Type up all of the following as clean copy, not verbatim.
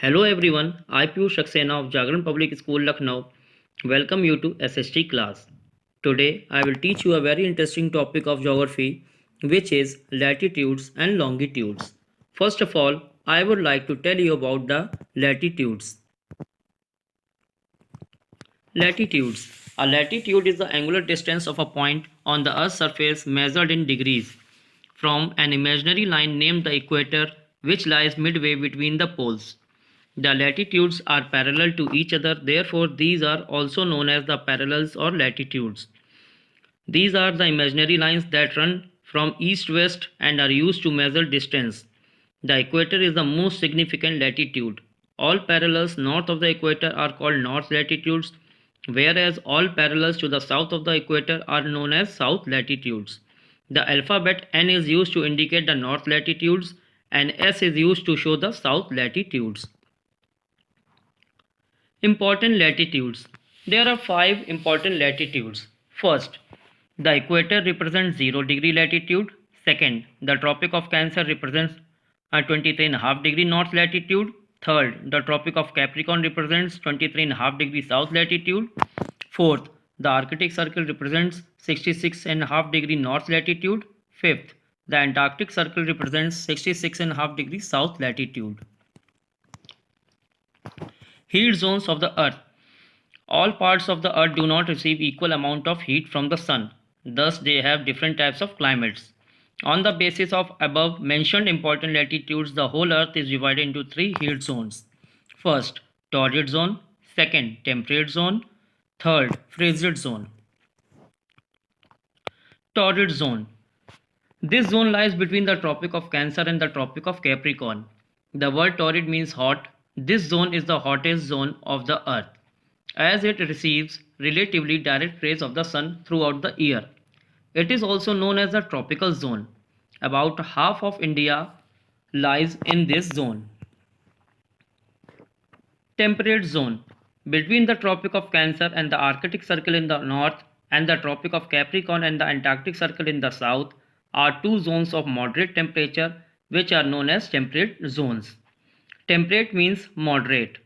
Hello everyone, I Piyush Saxena of Jagran Public School, Lucknow. Welcome you to SST class. Today I will teach you a very interesting topic of geography, which is latitudes and longitudes. First of all, I would like to tell you about the latitudes. Latitudes. A latitude is the angular distance of a point on the Earth's surface measured in degrees from an imaginary line named the equator, which lies midway between the poles. The latitudes are parallel to each other, therefore, these are also known as the parallels or latitudes. These are the imaginary lines that run from east to west and are used to measure distance. The equator is the most significant latitude. All parallels north of the equator are called north latitudes, whereas all parallels to the south of the equator are known as south latitudes. The alphabet N is used to indicate the north latitudes and S is used to show the south latitudes. Important latitudes. There are 5 important latitudes. First, the equator represents 0 degree latitude. Second, the Tropic of Cancer represents a 23.5 degree north latitude. Third, the Tropic of Capricorn represents 23.5 degree south latitude. Fourth, the Arctic Circle represents 66.5 degree north latitude. Fifth, the Antarctic Circle represents 66.5 degree south latitude. Heat zones of the Earth. All parts of the earth do not receive equal amount of heat from the sun. Thus they have different types of climates. On the basis of above mentioned important latitudes, the whole earth is divided into 3 heat zones. First, torrid zone. Second, temperate zone. Third, frigid zone. Torrid zone. This zone lies between the Tropic of Cancer and the Tropic of Capricorn. The word torrid means hot. This zone is the hottest zone of the earth, as it receives relatively direct rays of the sun throughout the year. It is also known as the tropical zone. About half of India lies in this zone. Temperate zone. Between the Tropic of Cancer and the Arctic Circle in the north and the Tropic of Capricorn and the Antarctic Circle in the south are 2 zones of moderate temperature, which are known as temperate zones. Temperate means moderate.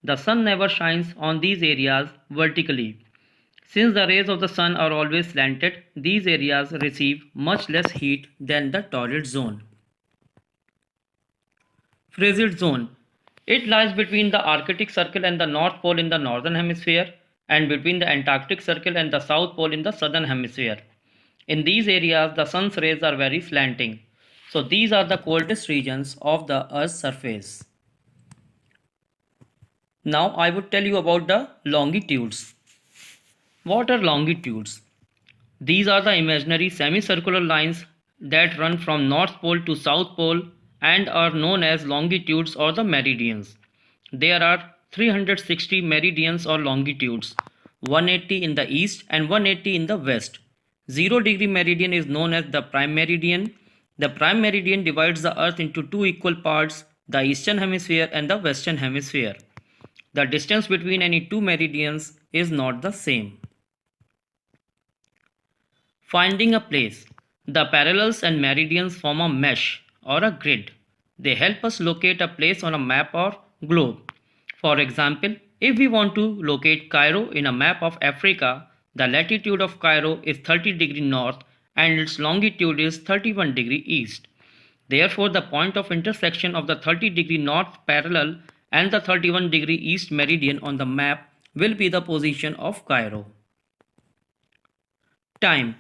The sun never shines on these areas vertically. Since the rays of the sun are always slanted, these areas receive much less heat than the torrid zone. Frigid zone. It lies between the Arctic Circle and the North Pole in the northern hemisphere and between the Antarctic Circle and the South Pole in the southern hemisphere. In these areas, the sun's rays are very slanting. So these are the coldest regions of the Earth's surface. Now I would tell you about the longitudes. What are longitudes? These are the imaginary semicircular lines that run from North Pole to South Pole and are known as longitudes or the meridians. There are 360 meridians or longitudes, 180 in the east and 180 in the west. 0 degree meridian is known as the prime meridian. The prime meridian divides the earth into 2 equal parts, the eastern hemisphere and the western hemisphere. The distance between any 2 meridians is not the same. Finding a place. The parallels and meridians form a mesh or a grid. They help us locate a place on a map or globe. For example, if we want to locate Cairo in a map of Africa, the latitude of Cairo is 30 degree north and its longitude is 31 degree east. Therefore, the point of intersection of the 30 degree north parallel and the 31 degree east meridian on the map will be the position of Cairo. Time.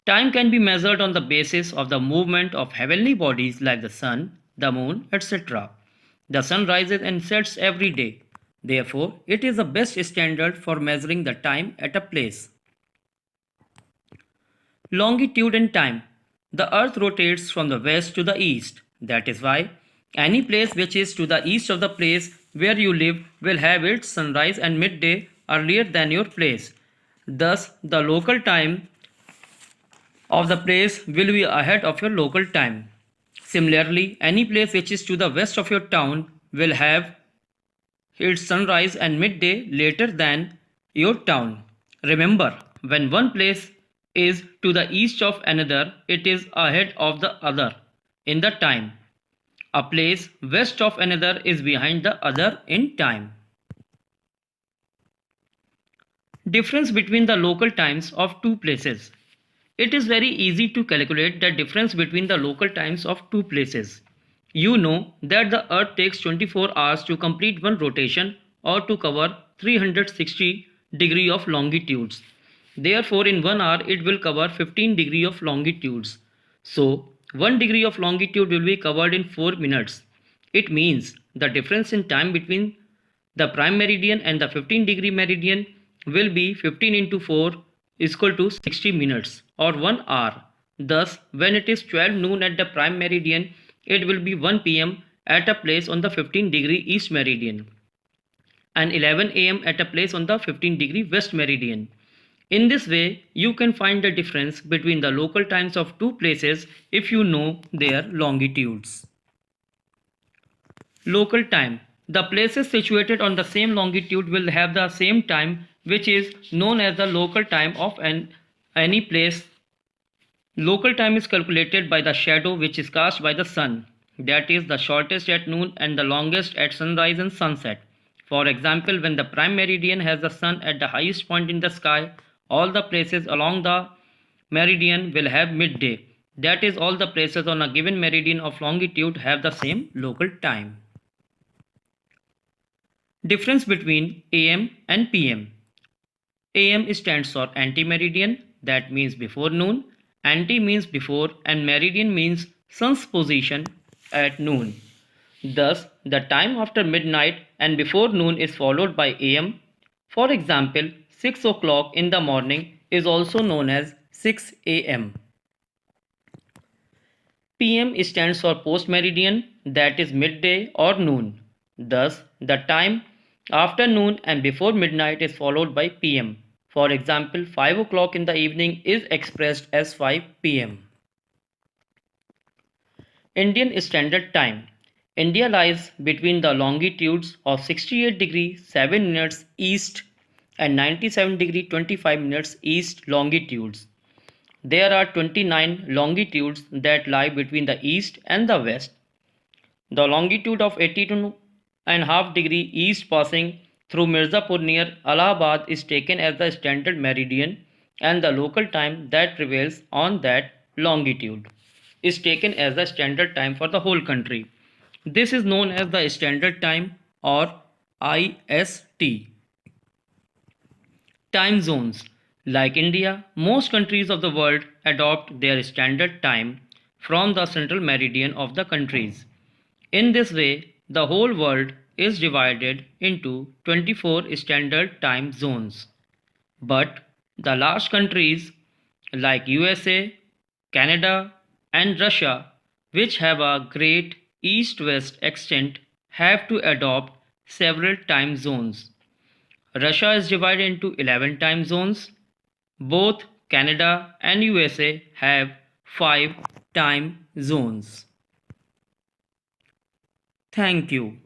Time can be measured on the basis of the movement of heavenly bodies like the sun, the moon, etc. The sun rises and sets every day. Therefore, it is the best standard for measuring the time at a place. Longitude and time. The earth rotates from the west to the east. That is why any place which is to the east of the place where you live will have its sunrise and midday earlier than your place. Thus, the local time of the place will be ahead of your local time. Similarly, any place which is to the west of your town will have its sunrise and midday later than your town. Remember, when one place is to the east of another, it is ahead of the other in the time. A place west of another is behind the other in time. Difference between the local times of two places. It is very easy to calculate the difference between the local times of two places. You know that the earth takes 24 hours to complete one rotation or to cover 360 degree of longitudes. Therefore in 1 hour it will cover 15 degree of longitudes. So 1 degree of longitude will be covered in 4 minutes. It means the difference in time between the prime meridian and the 15 degree meridian will be 15 into 4 is equal to 60 minutes or 1 hour. Thus, when it is 12 noon at the prime meridian, it will be 1 pm at a place on the 15 degree east meridian and 11 am at a place on the 15 degree west meridian. In this way, you can find the difference between the local times of two places if you know their longitudes. Local time. The places situated on the same longitude will have the same time, which is known as the local time of any place. Local time is calculated by the shadow which is cast by the sun. That is the shortest at noon and the longest at sunrise and sunset. For example, when the prime meridian has the sun at the highest point in the sky, all the places along the meridian will have midday. That is, all the places on a given meridian of longitude have the same local time. Difference between AM and PM. AM stands for anti-meridian, that means before noon. Anti means before and meridian means sun's position at noon. Thus, the time after midnight and before noon is followed by AM. For example, 6 o'clock in the morning is also known as 6 AM. PM stands for post-meridian, that is midday or noon. Thus, the time after noon and before midnight is followed by PM. For example, 5 o'clock in the evening is expressed as 5 PM. Indian Standard Time. India lies between the longitudes of 68 degree 7 minutes east and 97 degree 25 minutes east longitudes. There are 29 longitudes that lie between the east and the west. The longitude of 82.5 degree east passing through Mirzapur near Allahabad is taken as the standard meridian, and the local time that prevails on that longitude is taken as the standard time for the whole country. This is known as the standard time or IST. Time zones. Like India, most countries of the world adopt their standard time from the central meridian of the countries. In this way, the whole world is divided into 24 standard time zones. But the large countries like USA, Canada, and Russia, which have a great east west extent, have to adopt several time zones. Russia is divided into 11 time zones. Both Canada and USA have 5 time zones. Thank you.